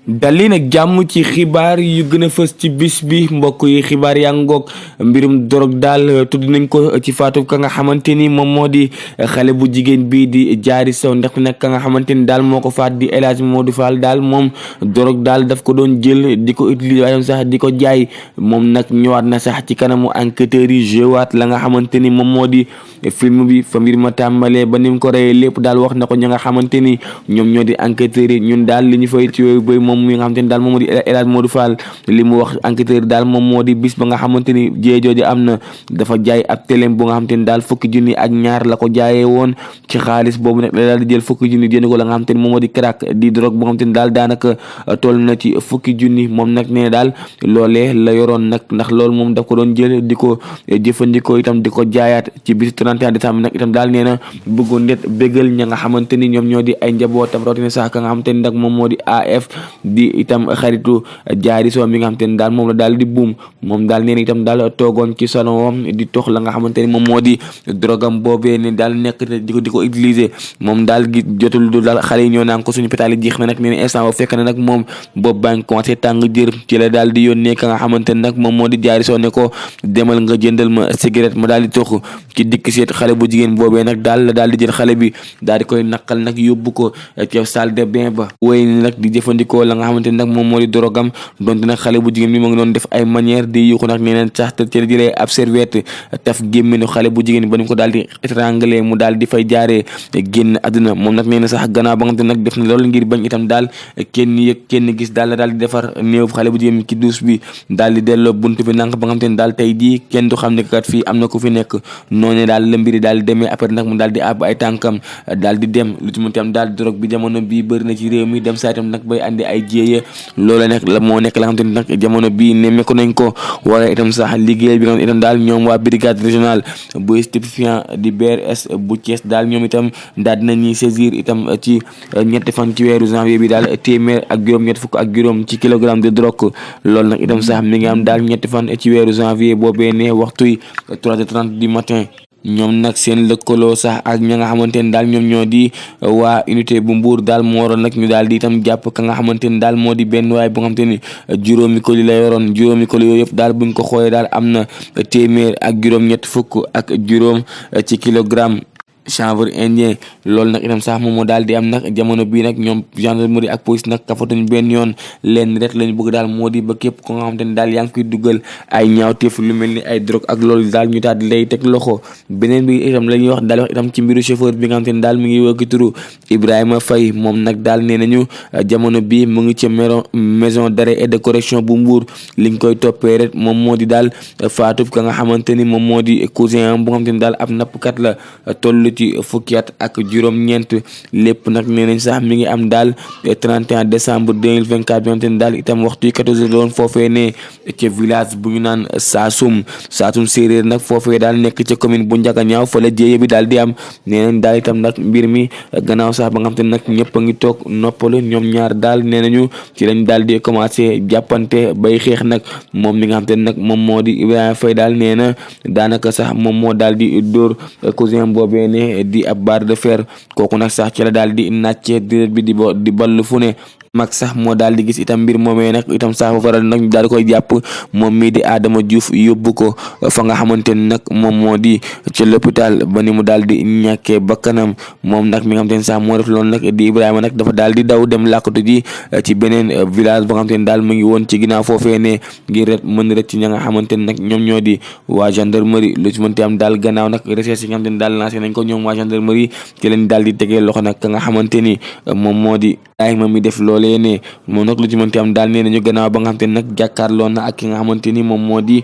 dali nag jàmm ci xibaar yu gën a fës ci bis bi mbokk yi xibaar yaa ngoog mbirum dorog daal tudd nañ ko ci faatu ka nga xamante ni moom moo di xale bu jigéen bii di Diary Sow ndax nag ka nga xamante ni daal moo ko faat di El Hadji Modou Fall daal moom dorog daal daf ko doon jël di ko utiliser waaye sax di ko jaay moom nag ñëwaat na sax ci kanamu enquêteurs yi jewaat la nga xamante ni moom moo di film bi fa mbir ma tàmbalee ba ni mu ko reyee lépp daal wax na ko ña nga xamante ni ñoom ñoo di enquêteurs yi ñun daal li ñu fay ci yooyu bëy moom mi nga xamante ni daal moom moo di El Hadji Modou Fall li mu wax enquêteur daal moom moo di bis ba nga xamante ni jéejooju am na dafa jaay ab téléem bu nga xamante ni daal fukki junni ak ñaar la ko jaayee woon ci xaalis boobu nag la daal di jël fukki junni jënd ko la nga xamante ni moom moo di crack di drogue bu nga xamante ni daal daanaka toll na ci fukki junni moom nag nee daal loolee la yoroon nag ndax loolu moom daf ko doon jël di ko jëfandikoo itam di ko jaayaat ci bisu 31 décembre nag itam daal nee na bëggoon ndet bégal ña nga xamante ni ñoom ñoo di ay njabootam rawatina sax ka nga xamante ni nag moom moo di AF di itam xaritu Diary Sow mi nga xamante ni daal moom la daal di buum moom daal nee na itam daal toogoon ci salon di tox la nga xamante ni moom moo di drogam boobee ni daal nekk di ko utiliser moom daal gi jotul du daal xale yi ñoo naan ko suñu pétali jeex na nag nee na instant boo fekk na nag moom boobu baa ngi commencé tàng jër ci la daal di yónnee ka nga xamante ni nag moom moo di Diary Sow ne ko demal nga jëndal ma cigarette ma daal di tox ci dikk seet xale bu jigéen boobee nag daal la daal di jël xale bi daal di koy naqal nag yóbbu ko ci salle de bain ba wéy ni nag di jëfandikoo la nga xamante ni nag moom moo di dorogam donte nag xale bu jigéen bi mu ngi doon def ay manière di yuuxu nag nee neen sax te ci la jëlee ab serviette taf gémminu xale bu jigéen ba ni ko daal di étranglé mu daal di fay jaaree génn àdduna moom nag nee na sax gannaaw ba nga xam ne nag def na loolu ngir bañ itam daal kenn yëg kenn gis daal la daal di defar néew xale bu jigéen bi ci douche bi daal di delloo buntu bi nank ba nga xam ne daal tey jii kenn du xam ne kat fii am na ku fi nekk noonu daal la mbiri daal di demee après nag mu daal di àbb ay tànkam daal di dem lu ci mën tam daal drogue bi jamono bii bëri na ci réew mi dem saa itam nag bay andi ay jéeye loola nekk la moo nekk la nga xamante ni nag jamono bii nemmeeku nañ ko wala itam sax liggéey bi nga xam itam daal ñoom waa brigade régionale bu stupéfiant di BRS bu Thiès daal ñoom itam daal dinañuy saisir itam ci ñetti fan ci weeru janvier bi daal téeméer ak juróom ñetti fukk ak juróom ci kilogramme de drogue loolu nag itam sax mi ngi am daal ñetti fan ci weeru janvier boobee ne waxtuy 3h30 du matin ñoom nag seen lëkkaloo sax ak ña nga xamante ni daal ñoom ñoo di waa unité bu Mbour daal moo waroon nag ñu daal di itam jàpp ka nga xamante ni daal moo di benn waay bu nga xamante ni juróomi colis la yoroon juróomi colis yooyu yëpp daal buñ ko xoolee daal am na téeméer ak juróom ñett fukk ak juróom ci kilogramme chanvre indien loolu nag itam sax moom moo daal di am nag jamono bii nag ñoom gendarmerie ak police nag kafatuñ benn yoon leen rek lañ bëgg daal moo di ba képp ko nga xamante ni daal yaa ngi koy duggal ay ñaawteef lu mel ni ay drogue ak loolu daal ñu daal di lay teg loxo beneen bi itam la ñuy wax daal wax itam ci mbiru chauffeur bi nga xamante ni daal mi ngi wëkki turu Ibrahima Faye moom nag daal nee nañu jamono bii mu ngi ci maison d'arrêt et de correction bu Mbour liñ koy toppee rek moom moo di daal faatub ka nga xamante ni moom moo di cousin am bu nga xamante ni daal ab nappkat la toll ci fukki at ak juróom-ñeent lépp nag nee nañ sax mi ngi am daal 31 décembre 2024 bi nga xamante ni daal itam waxtu yi 14 la woon foofee ne ca village bu ñu naan Saasum séeréer nag foofee daal nekk ca commune bu Ndiaganiao fa la jéye bi daal di am nee nañ daal itam nag mbir mi gannaaw sax ba nga xamante ni nag ñëpp a ngi toog noppalu ñoom ñaar daal nee nañu ci lañ daal di commencé jàppante bay xeex nag moom mi nga xamante ni nag moom moo di Ibrahima Faye daal nee na daanaka sax moom moo daal di dóor cousin boobee ne di ab barre de fer kooku nag sax ci la daal di nàccee direct bi di ballu fu ne mag sax moo daal di gis itam mbir moomee nag itam sax ba faral nag daal di koy jàpp moom mii di Adama Diouf yóbbu ko fa nga xamante ni nag moom moo di ci l'hôpital ba ni mu daal di ñàkkee bakkanam moom nag mi nga xamante ni sax moo def loolu nag di Ibrahima nag dafa daal di daw dem làkkatu ji ci beneen village ba nga xamante ni daal mu ngi woon ci ginnaaw foofee ne ngir rek mën rek ci ña nga xamante ni nag ñoom ñoo di waa gendarmerie lu ci mënti am daal gannaaw nag recherche yi nga xamante ni daal lancé nañ ko ñoom waa gendarmerie ci leen daal di tegee loxo nag ka nga xamante ni moom moo di Ibrahima mi def loolee ne moom nag lu ci mënti am daal nee nañu gannaaw ba nga xamante ni nag jàkkaarloo na ak ki nga xamante ni moom moo di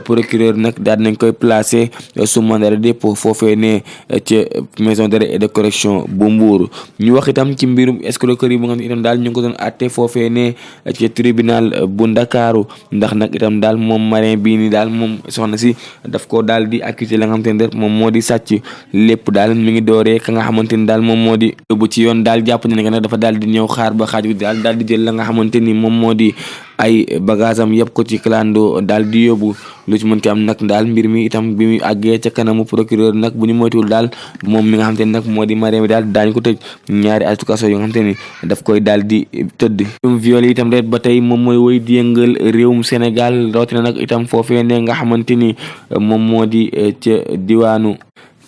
procureur nag daal nañ koy placé sous mandat de dépôt foofee ne ci maison d'arrêt et de correction bu Mbour ñu wax itam ci mbirum escroquerie bu nga xam ne itam daal ñu ngi ko doon àtte foofee ne ci tribunal bu Ndakaaru ndax nag itam daal moom marin bii ni daal moom soxna si daf ko daal di accusé la nga xamante ni rek moom moo di sàcc lépp daal mi ngi dooree ka nga xamante ni daal moom moo di yóbbu ci yoon daal jàpp ne nag dafa daal di ñëw xaar ba xaaj bi daal di jël la nga xamante ni moom moo di ay bagage am yëpp ko ci clando daal di yóbbu. lu ci mënti am nag daal mbir mi itam bi muy àggee ca kanamu procureur nag bu ñu moytuwul daal moom mi nga xamante ni nag moo di Mariam daal daañu ko tëj ñaari atu kaso yoo nga xamante ni daf koy daal di tëdd. viol itam rek ba tey moom mooy woy di yëngal réewum Sénégal rawatina nag itam foofee ne nga xamante ni moom moo di ca diwaanu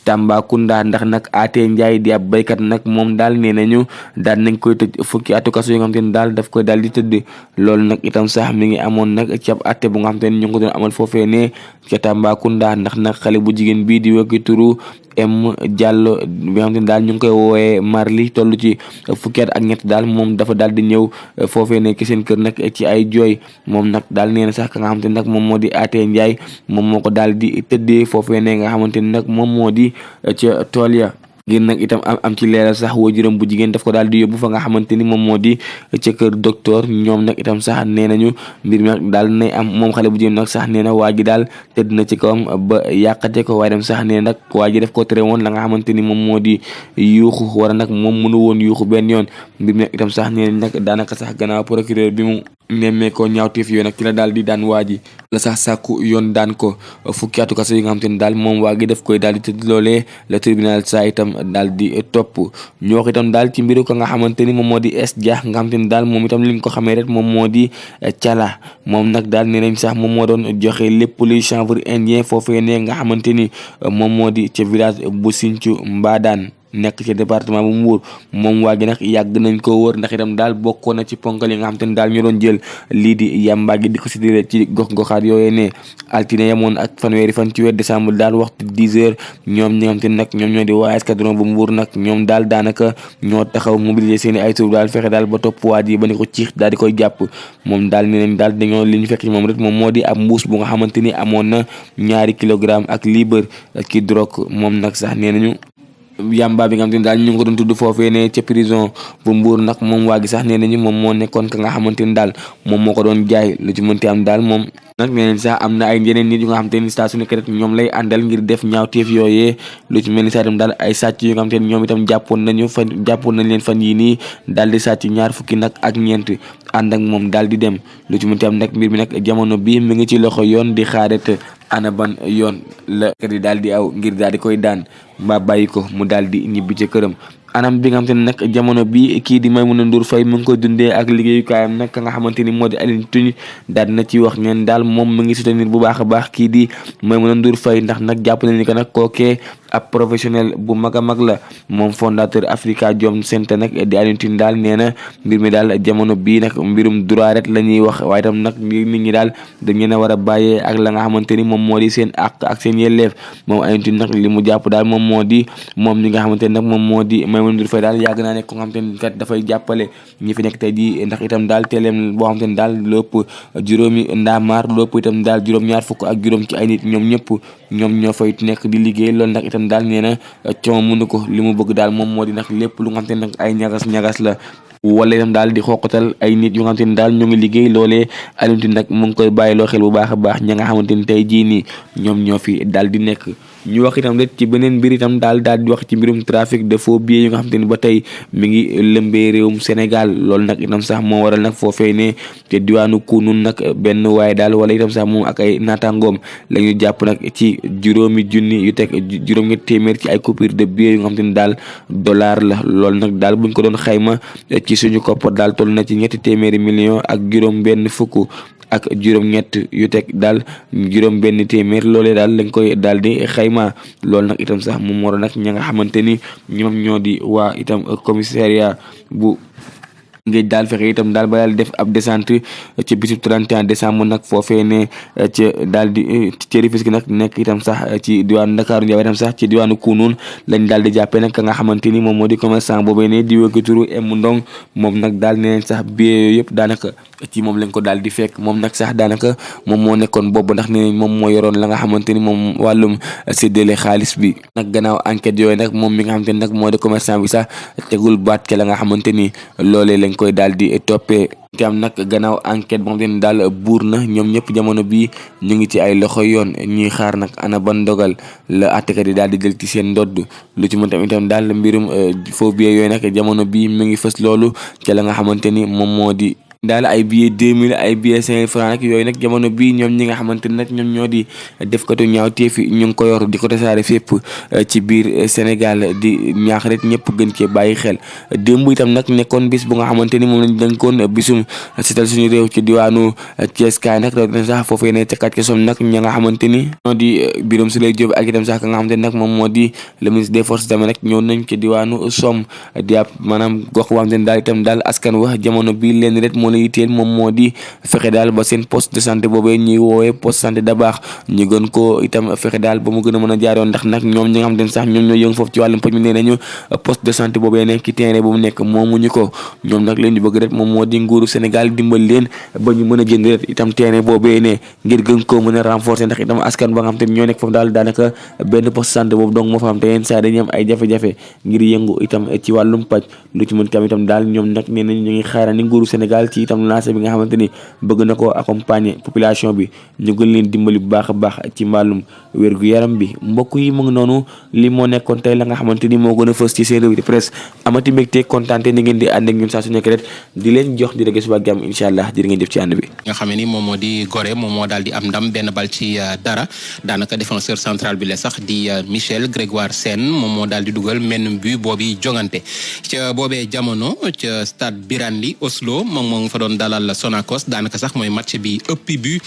Tambacounda ndax nag Até Ndiaye di ab béykat nag moom daal nee nañu daal nañ koy tëj fukki atu kaso yi nga xamante ni daal daf koy daal di tëdd. loolu nag itam sax mi ngi amoon nag ci ab atte bu nga xamante ni ñu ngi ko doon amal foofee ne ca Tambacounda ndax nag xale bu jigéen bii di wekki turu M Diallo bi nga xamante ni daal ñu ngi koy woowee Marli toll ci fukki at ak ñett daal moom dafa daal di ñëw foofee ne ci seen kër nag ci ay jooy moom nag daal nee na sax ka nga xamante ni nag moom moo di Até Ndiaye moom moo ko daal di tëddee foofee ne nga xamante ni nag moom moo di ca tool ya. ngir nag itam am ci leeral sax waajuram bu jigéen daf ko daal di yóbbu fa nga xamante ni moom moo di ca kër docteur ñoom nag itam sax nee nañu mbir mi nag daal nay am moom xale bu jigéen nag sax nee na waa ji daal tëdd na ci kawam ba yàqate ko waaye dem sax nee nag waa ji daf ko tere woon la nga xamante ni moom moo di yuuxu wala nag moom mënu woon yuuxu benn yoon. mbir mi nag itam sax nee nañ nag daanaka sax gannaaw procureur bi mu nemmee ko ñaawteef yooyu nag ci la daal di daan waa ji la sax sàkku yoon daan ko fukki atu kaso yi nga xamante ni daal moom waa gi daf koy daal di tëdd loolee la tribunal saa itam daal di topp. ñu wax itam daal ci mbiru ko nga xamante ni moom moo di es dia nga xamante ni daal moom itam li ñu ko xamee rek moom moo di cala moom nag daal nee nañ sax moom moo doon joxe lépp luy chanvre indien foofee ne nga xamante ni moom moo di ca village bu Sinthiou Mbadane nekk ci département bu Mbour. moom waa gi nag yàgg nañ ko wër ndax itam daal bokkoon na ci ponkal yi nga xamante ni daal ñu doon jël lii di yàmbaa gi di ko séddale ci gox-goxaat yooyu ne altine yamoon ak fanweeri fan ci weer décembre daal waxtu 10 heures ñoom ñi nga xamante ni nag ñoom ñoo di waa escadron bu Mbour nag ñoom daal daanaka ñoo taxaw mobiliser seen i ay tur daal fexe daal ba topp waa ji ba ni ko ciix daal di koy jàpp. moom daal nee nañ daal dañoo li ñu fekk ci moom rek moom moo di ab mbuus bu nga xamante ni amoon na 2 kilogramme ak libre ki drogue. moom nag sax nee nañu yamba bi nga xamante ni daal ñu ngi ko doon tudd foofee ne ca prison bu Mbour nag moom waa gi sax nee nañu moom moo nekkoon ka nga xamante ni daal moom moo ko doon jaay. lu ci mënti am daal moom nag nee nañ sax am na ay yeneen nit yu nga xamante ni saa su nekk rek ñoom lay àndal ngir def ñaawteef yooyee. lu ci mel ni sax itam daal ay sàcc yu nga xamante ni ñoom itam jàppoon nañ leen fan yii nii daal di sàcc 2 fukki nag ak ñeent ànd ak moom daal di dem. lu ci mënti am nag mbir mi nag jamono bii mi ngi ci loxo yoon di xaaret ana ban yoon la kër yi daal di aw ngir daal di koy daan mbaa bàyyi ko mu daal di ñibbi ca këram. anam bi nga xamante ne nag jamono bi kii di Maimouna Ndour Faye mu ngi koy dundee ak liggéeyukaayam nag nga xamante ni moo di Alioune Tine daal dina ci wax neen daal moom mu ngi soutenir bu baax a baax kii di Maimouna Ndour Faye ndax nag jàpp na ni que nag kookee ab professionnel bu mag a mag la. moom fondateur Africa Jom Center nag di Alioune Tine daal nee na mbir mi daal jamono bii nag mbirum droit rek la ñuy wax waaye tam nag nit ñi daal dañ leen a war a bàyyee ak la nga xamante ni moom moo di seen àq ak seen yelleef. moom Alioune Tine nag li mu jàpp daal moom moo di moom li nga xamante ni nag moom moo di Maimouna Ndour Faye daal yàgg naa nekk ko nga xamante ni kat dafay jàppale ñi fi nekk tey jii ndax itam daal teeleem boo xamante ni daal lépp juróomi ndaamaar lépp itam daal juróom-ñaar fukk ak juróom ci ay nit ñoom ñëpp ñoom ñoo fay nekk di liggéey loolu nag itam daal nee na coono mënu ko li mu bëgg daal moom moo di nag lépp lu nga xamante ni nag ay ñagas la wala itam daal di xoqatal ay nit yu nga xamante ni daal ñoo ngi liggéey loolee Alioune Tine nag mu ngi koy bàyyiloo xel bu baax a baax ña nga xamante ni tey jii nii ñoom ñoo fi daal di nekk. ñu wax itam rek ci beneen mbir itam daal di wax ci mbirum trafic de faux billets yu nga xamante ni ba tey mi ngi lëmbee réewum Sénégal loolu nag itam sax moo waral nag foofee ne te diwaanu Kounoune nag benn waaye daal wala itam sax moom ak ay naataangoom la ñu jàpp nag ci juróomi junni yu teg juróom-ñetti téeméer ci ay coupure de billets yu nga xamante ni daal dollar la loolu nag daal buñ ko doon xayma ci suñu koppar daal toll na ci 3 téeméeri millions ak juróom benn fukk ak juróom-ñett yu teg daal juróom benn téeméer loolee daal lañ koy daal di xayma. loolu nag itam sax moom moo nag ña nga xamante ni ñoom ñoo di waa itam commissariat bu ngéej daal fexe itam daal ba daal def ab descente ci bisub 31 décembre nag foofee ne ca daal di ci Rufisque nag nekk itam sax ci diwaanu Ndakaaru Njaay itam sax ci diwaanu Kounoune lañ daal di jàppee nag ka nga xamante ni moom moo di commerçant boobee ne di wëkk turu M Ndong moom nag daal nee sax billet yooyu yëpp daanaka ci moom lañ ko daal di fekk moom nag sax daanaka moom moo nekkoon boobu ndax nee nañ moom moo yoroon la nga xamante ni moom wàllum séddale xaalis bi nag gannaaw enquête yooyu nag moom mi nga xamante ni nag moo di commerçant bi sax tegul baat ke la nga xamante ni loolee lañ koy daal di toppee te am nag gannaaw enquête boo xamante ni daal buur na ñoom ñëpp jamono bii ñu ngi ci ay loxo yoon ñuy xaar nag ana ban dogal la àttekat yi daal di jël ci seen ndodd lu ci mën itam daal mbirum faux billets yooyu nag jamono bii mi ngi fës loolu ca la nga xamante ni moom moo di daal ay billets 2000 ay billets 5000 francs nag yooyu nag jamono bii ñoom ñi nga xamante ni nag ñoom ñoo di defkatu ñaawteef yi ñu ngi ko yor di ko tasaare fépp ci biir Sénégal di ñaax rek ñëpp gën cee bàyyi xel démb itam nag nekkoon bis bu nga xamante ni moom lañ dénkoon bisum setal suñu réew ci diwaanu Thiès kaay nag rawatina sax foofee ne ca kàcce som nag ña nga xamante ni ñoo di Birame Souleye Diop ak itam sax ka nga xamante ni nag moom moo di le ministre des forces armées nag ñëw nañ ci diwaanu Somme di ab maanaam gox boo xamante ni daal itam daal askan wax jamono bii leen rek la yitteel moom moo di fexe daal ba seen poste de santé boobee ñuy woowee poste santé da baax ñu gën ko itam fexe daal ba mu gën a mën a jaar yoon ndax nag ñoom ñi nga xam ne sax ñoom ñoo yëngu foofu ci wàllum paj mi nee nañu poste de santé boobee nekk ci terrain bu mu nekk moomuñu ko ñoom nag leen ñu bëgg rek moom moo di nguuru Sénégal dimbal leen ba ñu mën a jënd rek itam terrain boobee ne ngir gën koo mën a renforcer ndax itam askan ba nga xam te ñoo nekk foofu daal daanaka benn poste santé boobu donc moo fa xam te yenn saa dañuy am ay jafe-jafe ngir yëngu itam ci wàllum paj lu ci mën tam itam daal ñoom nag nee nañ ñu ngi xaarandi nguuru Sénégal ci itam bi nga xamante ni bëgg na ko accompagner population bi ñu gën leen dimbali bu baax a baax ci mbàllum wér-gu-yaram bi mbokk yi mu ngi noonu li moo nekkoon tey la nga xamante ni moo gën a fës ci seen revue de presse amati mbégte kontaante ni ngeen di ànd ak ñun saa su nekk rek di leen jox di rek suba ak jàmm incha allah jërë ngeen jëf ci ànd bi nga xam ne ni moom moo di Gorée moom moo daal di am ndam benn bal ci dara daanaka défenseur central bi la sax di Michel Grégoire Sène moom moo daal di dugal menn but boobi jongante ca boobee jamono ca stade Birandi Oslo moom moo fa doon dalal Sonacos daanaka sax mooy match bi ëppi but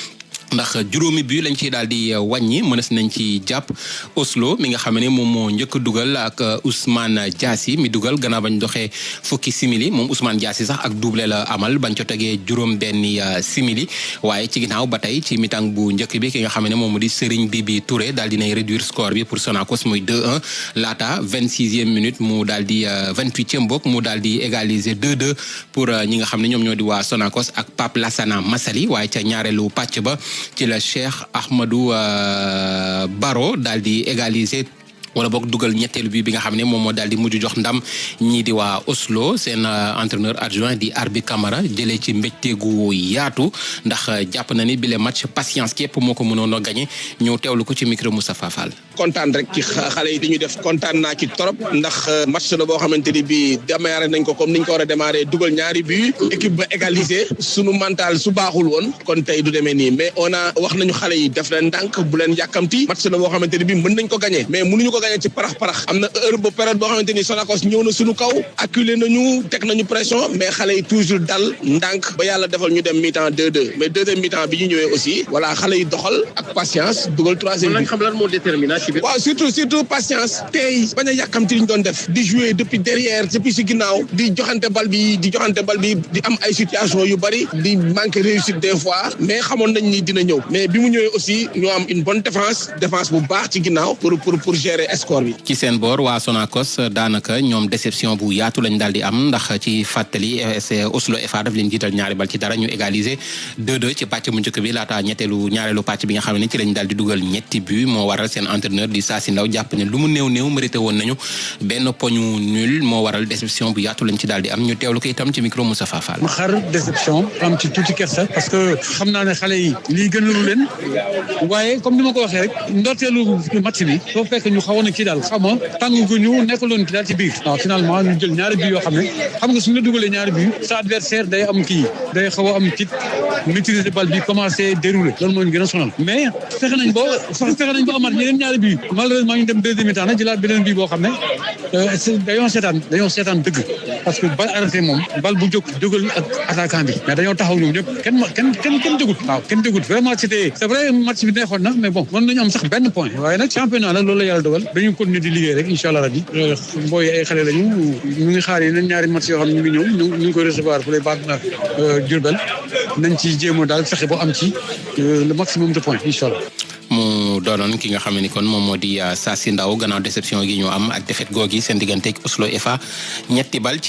ndax juróomi but lañ ci daal di wàññi mënees nañ ci jàpp Oslo mi nga xam ne moom moo njëkk dugal ak Ousmane Diassi mi dugal gannaaw bañ doxee fukki simili moom Ousmane Diassi sax ak doublé la amal bañ co tegee juróom benni simili waaye ci ginnaaw ba tey ci mi-temps bu njëkk bi ki nga xam ne moom mu di Serigne Bibi Touré daal dinay réduire score bi pour Sonacos muy 2-1 laata 26e minute mu daal di 28e bokk mu daal di égaliser 2-2 pour ñi nga xam ne ñoom ñoo di waa Sonacos ak Pape Lassana Massali waaye ca ñaareelu pàcc ba ci la Cheikh Ahmadou Baro daal di égaliser wala boog dugal ñetteelu bi nga xam ne moom moo daal di mujj jox ndam ñii di waa Oslo seen entraîneur adjoint di Arbi Camara jëlee ci mbégteegu yaatu ndax jàpp na ni bile match patience képp moo ko mënoon a gagné ñëw teewlu ko ci micro Moustapha Fall. kontaan rek ci xale yi ñu def kontaan naa ci trop ndax match la boo xamante ni bii démarré nañ ko comme niñ ko war a démarré dugal ñaari but équipe ba égalisé sunu mental su baaxul woon kon tey du demee nii mais on a wax nañu xale yi def leen ndànk bu leen yàkkamti match la boo xamante ni bii mën nañ ko gagné mais mënuñu ko gagné ci parax am na heure ba période boo xamante ni Sonacos ñëw na suñu kaw acculé nañu teg nañu pression mais xale yi toujours dal ndànk ba yàlla defal ñu dem mi-temps 2-2 mais deuxième mi-temps bi ñu ñëwee aussi voilà xale yi doxal ak patience dugal troisième bi. xam lan moo déterminant ci biir. waaw surtout patience tey bañ a yàkkamti li ñu doon def di jouer depuis derrière depuis si ginnaaw di joxante bal bi di am ay situation yu bari di manquer réussite des fois mais xamoon nañ ni dina ñëw mais bi mu ñëwee aussi ñu am une bonne défense bu baax ci ginnaaw pour gérer score bi. ci seen boor waa Sonacos daanaka ñoom déception bu yaatu lañ daal di am ndax ci fàttali Oslo FA daf leen jiital ñaari bal ci dara ñu égaliser 2-2 ci pàcc bu njëkk bi laata ñaareelu pàcc bi nga xam ne ci lañ daal di dugal ñetti but moo waral seen entraîneur di Sassi Ndaw jàpp ne lu mu néew mérité woon nañu benn poñu nul moo waral déception bu yaatu lañ ci daal di am ñu teewlu ko itam ci micro Moustapha Fall. ma xar déception am ci tuuti kersa parce que xam naa ne xale yi lii gënalu leen waaye comme ni ma ko waxee rek ndorteelu match bi soo fekk ñu xawoon a kii daal xam nga tàng gu ñu nekkaloon ki daal ci biir waaw finalement ñu jël ñaari but yoo xam ne xam nga suñu la dugalee ñaari but sa adversaire day am kii day xaw a am kit maîtriser bal bi commencé dérouler loolu moo ñu gën a sonal mais fexe nañ ba amaat ñeneen ñaari but malheureusement ñu dem deuxième mi-temps nag jëlaat beneen but boo xam ne dañoo seetaan dëgg parce que bal arrêté moom bal bu jógal ak attaquant bi mais dañoo taxaw ñoom ñëpp kenn jógut vraiment c'est vrai match bi neexoon na mais bon mën nañu am sax benn point waaye nag championnat la loolu la yàlla dogal dañu continuer di liggéey rek incha allah rabi mbooy ay xale lañu ñu ngi xaar yeneen ñaari match yoo xam ne ñu ngi ñëw ñu ngi koy recevoir pour les partenaires Diourbel nañ ci jéem a daal fexe boo am ci le maximum de points incha allah. mu doonoon ki nga xam ne kon moom moo di Sassy Ndaw gannaaw déception gi ñu am ak défaite googi seen diggante ak Oslo FA 3-2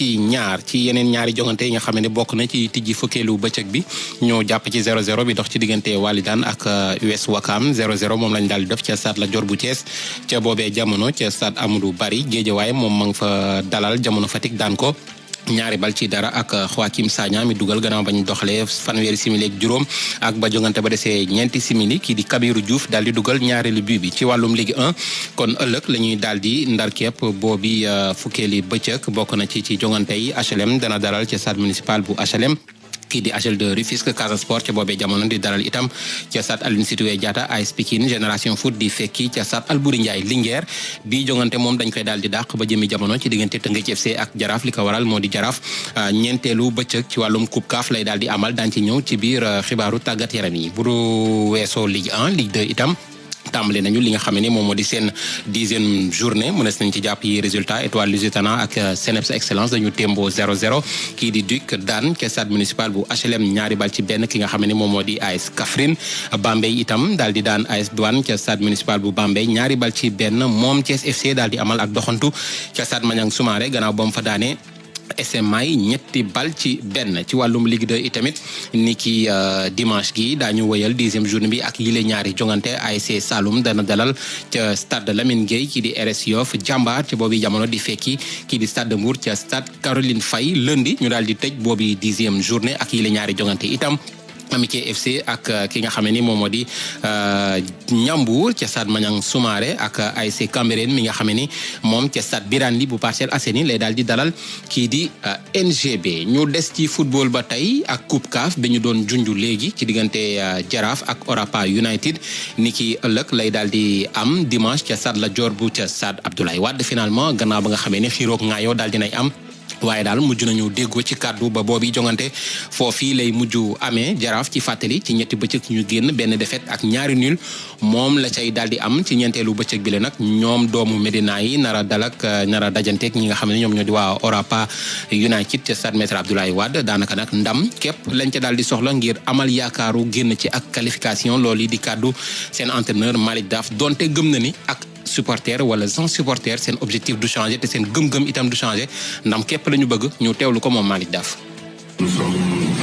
ci yeneen ñaari jongante yi nga xam ne bokk na ci tijji fukkeelu bëccëg bi ñoo jàpp ci 0-0 bi dox ci diggante Walidane ak US Ouakam 0-0 moom lañ daal di def ca stade Lat Dior bu Thiès ca boobee jamono ca stade Amadou Barry Guédiawaye moom ma nga fa dalal Jamono Fatick daan ko 2-0 ak Joaquim Sagna mi dugal gannaaw ba ñu doxalee fanweeri simili ak juróom ak ba jongante ba desee ñeenti simili kii di Kabirou Diouf daal di dugal ñaareelu but bi ci wàllum Ligue 1 kon ëllëg la ñuy daal di ndar képp boobi fukkeeli bëccëg bokk na ci jongante yi HLM dana dalal ci stade municipal bu HLM. kii di HL de Rufisque Casa Sport ca boobee jamono di dalal itam ca stade Aline Sitoé Diatta AS Pikine Génération Foot di fekki ca stade Albouri Ndiaye Linguère bi jongante moom dañ koy daal di dàq ba jëmi jamono ci diggante Teungueth FC ak Jaraaf li ko waral moo di Jaraaf ñeenteelu bëccëg ci wàllum Coupe CAF lay daal di amal daan ci ñëw ci biir xibaaru tàggat yaram yi bu du weesoo Ligue 1 Ligue 2 itam tàmbale nañu li nga xam ne moom moo di seen 10e journée mënees nañ ci jàpp yi résultat Étoile Lusitana ak Seneps Excellence dañu témboo 0-0 kii di Duc daan ca stade municipal bu HLM 2-1 ki nga xam ne moom moo di AS Kaffrine Bambey itam daal di daan AS Douane ca stade municipal bu Bambey 2-1 moom Thiès FC daal di amal ak doxantu ca stade Maniang Soumaré gannaaw ba mu fa daane SMA yi 3-1 ci wàllum Ligue 2 itamit ni ki dimanche gi daañu wëyal 10e journée bi ak yile ñaari jongante ASC Saloum dana dalal ca stade Lamine Gueye kii di RS Yoff Jàmbaar ci boobu jamono di fekki kii di stade de Mbour ca stade Caroline Faye lundi ñu daal di tëj boobu 10e journée ak yile ñaari jongante itam Amitié FC ak ki nga xam ne ni moom moo di Ñambour ca stade Maniang Soumaré ak ASC Cambérène mi nga xam ne ni moom ca stade Birane Ly bu Parcelles Assainies lay daal di dalal kii di NGB ñu des ci football ba tey ak Coupe CAF bi ñu doon junj léegi ci diggante Jaraaf ak Orapa United ni ki ëllëg lay daal di am dimanche ca stade Lat Dior bu ca stade Abdoulaye Wade finalement gannaaw ba nga xamee ne xiiroog ngaayoo daal dinay am waaye daal mujj nañu déggoo ci kàddu ba boobi jongante foofii lay mujj amee Jaraaf ci fàttali ci ñetti bëccëg ñu génn benn défaite ak 2 nul moom la cay daal di am ci ñeenteelu bëccëg bi la nag ñoom doomu Médina yi nara dajanteeg ñi nga xam ne ñoom ñoo di waa Orapa United ca stade Maître Abdoulaye Wade daanaka nag ndam képp lañ ca daal di soxla ngir amal yaakaaru génn ci ak qualification loolu yi di kàddu seen entraîneur Malick Daf donte gëm na ni ak supporter wala sans supporter seen objectif du changer te seen gëm-gëm itam du changer ndam képp la ñu bëgg ñu teewlu ko moom Malick Daf. Nous sommes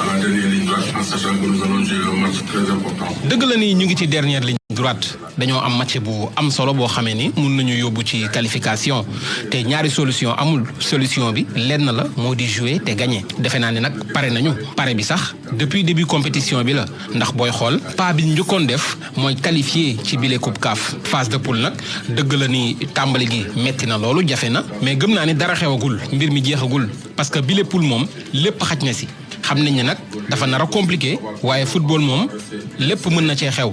à la dernière ligne droite en sachant que nous allons jouer un match très important. dëgg la ni ñu ngi ci dernière ligne droite dañoo am match bu am solo boo xamee ni mun nañu yóbbu ci qualification te ñaari solution amul solution bi lenn la moo di jouer te gagner defe naa ne nag pare nañu pare bi sax depuis début compétition bi la ndax booy xool pas bi njëkkoon def mooy qualifié ci bile Coupe CAF phase de poule nag dëgg la ni tàmbali gi metti na loolu jafe na mais gëm naa ni dara xewagul mbir mi jeexagul parce que bile poule moom lépp xaj na si xam nañ ne nag dafa nar a compliqué waaye football moom lépp mën na cee xew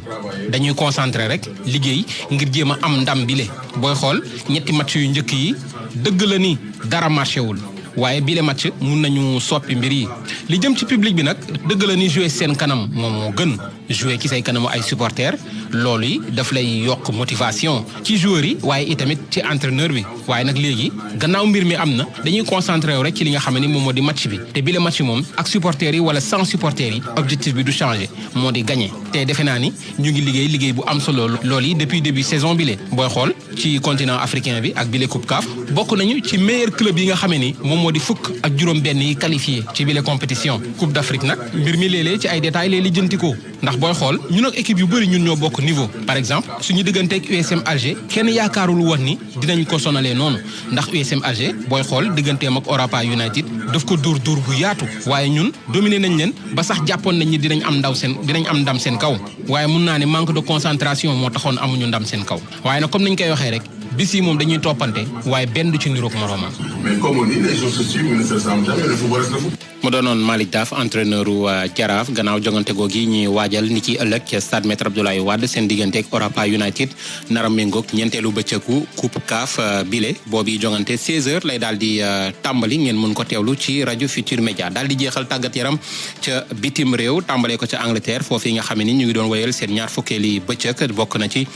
dañuy concentré rek liggéey ngir jéem a am ndam bile booy xool ñetti match yu njëkk yi dëgg la ni dara marché wul waaye bile match mun nañu soppi mbir yi li jëm ci public bi nag dëgg la ni jouer seen kanam moom moo gën jouer ci say kanamu ay supporters loolu yi daf lay yokk motivation ci joueurs yi waaye itamit ci entraîneur bi waaye nag léegi gannaaw mbir mi am na dañuy concentré wu rek ci li nga xam ne moom moo di match bi te bile match moom ak supporters yi wala sans supporters yi objectif bi du changé moo di gagné te defe naa ni ñu ngi liggéey bu am solo loolu yi depuis début saison bile booy xool ci continent africain bi ak bile Coupe CAF bokk nañu ci meilleur club yi nga xam ne moom moo di fukk ak juróom-benn yi qualifié ci bile compétition Coupe d'Afrique nag mbir mi léeg-léeg ci ay détails lay lijjantikoo ndax booy xool ñun ak équipe yu bëri ñun ñoo bokk niveau par exemple suñu digganteeg USM Alger kenn yaakaarul woon ni dinañ ko sonalee noonu ndax USM Alger booy xool digganteem ak Orapa United daf ko dóor bu yaatu waaye ñun dominé nañ leen ba sax jàppoon nañ ni dinañ am ndam seen kaw waaye mun naa ne manque de concentration moo taxoon amuñu ndam seen kaw waaye nag comme niñ koy waxee rek bis yi moom dañuy toppante waaye benn du ci niroog moroomam. Mais comme on dit, les jours se suivent, mais ne se ressemblent jamais, le football reste le football. mu doonoon Malick Daf entraîneur u Jaraaf gannaaw jongante googi ñuy waajal ni ki ëllëg ca stade Maître Abdoulaye Wade seen digganteeg Orapa United nara méngoog ñeenteelu bëccëgu Coupe CAF bile boobu jongante 16h lay daal di tàmbali ngeen mën ko teewlu ci rajo Futur Média daal di jeexal tàggat yaram ca bitim réew tàmbalee ko ca Angleterre foofu yi nga xam ne ni ñu ngi doon wéyal seen ñaar fukkeeli bëccëg bokk na ci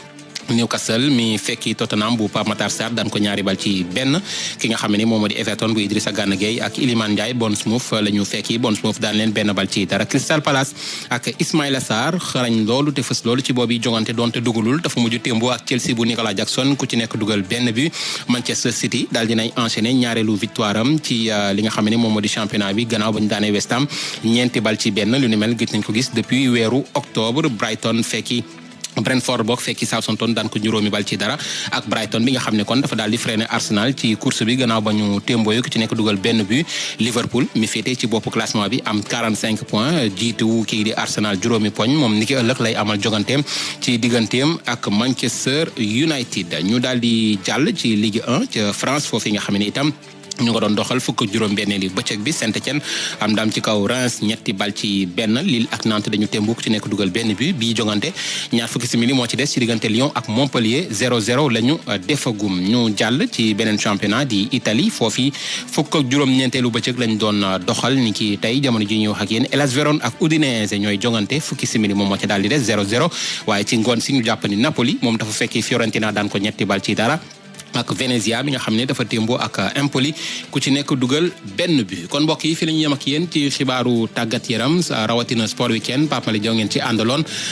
Newcastle mi fekki Tottenham bu Pape Matar Sarr daan ko 2-1 ki nga xam ne moom moo di Everton bu Idrissa Gana Gueye ak Iliman Ndiaye Bournemouth la ñu fekki Bournemouth daan leen 1-0 Crystal Palace ak Ismaïla Sarr xarañ loolu te fës loolu ci boobu jongante doonte dugalul dafa mujj témbo ak Chelsea bu Nicolas Jackson ku ci nekk dugal benn bi Manchester City daal dinay enchaîner ñaareelu victoire am ci li nga xam ne moom moo di championnat bi gannaaw ba ñu daanee West Ham 9-1 lu ni mel gëj nañ ko gis depuis weeru octobre. Brighton fekki Brentford bokk fekki Southampton daan ko 0-0 ak Brighton bi nga xam ne kon dafa daal di freiner Arsenal ci course bi gannaaw ba ñu témboyo ku ci nekk dugal benn but. Liverpool mi féete ci boppu classement bi am 45 points jiitu kii di Arsenal 5 poñ moom niki ëllëg lay amal joganteem ci digganteem ak Manchester United. ñu daal di jàll ci Ligue 1 ca France foofu nga xam ne itam ñu nga doon doxal fukk ak juróom-benneeli bëccëg bi Saint-Étienne am ndam ci kaw Reims 2-1 Lille ak Nantes dañu témbu ci nekk dugal benn bi bii jongante ñaar fukki simili moo ci des ci diggante Lyon ak Montpellier 0-0 la ñu defagum. ñu jàll ci beneen championnat di Italie foofi fukk ak juróom-ñeenteelu bëccëg lañ doon doxal ni ki tey jamono ji ñuy wax ak yéen Hellas Verona ak Udinese ñooy jongante fukki simili moom moo ci daal di des 0-0 waaye ci ngoon si ñu jàpp ni Napoli moom dafa fekki Fiorentina daan ko 3-0 ak Venezia bi nga xam ne dafa témboo ak Empoli ku ci nekk dugal benn but. kon mbokk yi fi la ñu yem ak yéen ci xibaaru tàggat yaram rawatina sport weekend Pape Malick Diaw ngeen ci àndaloon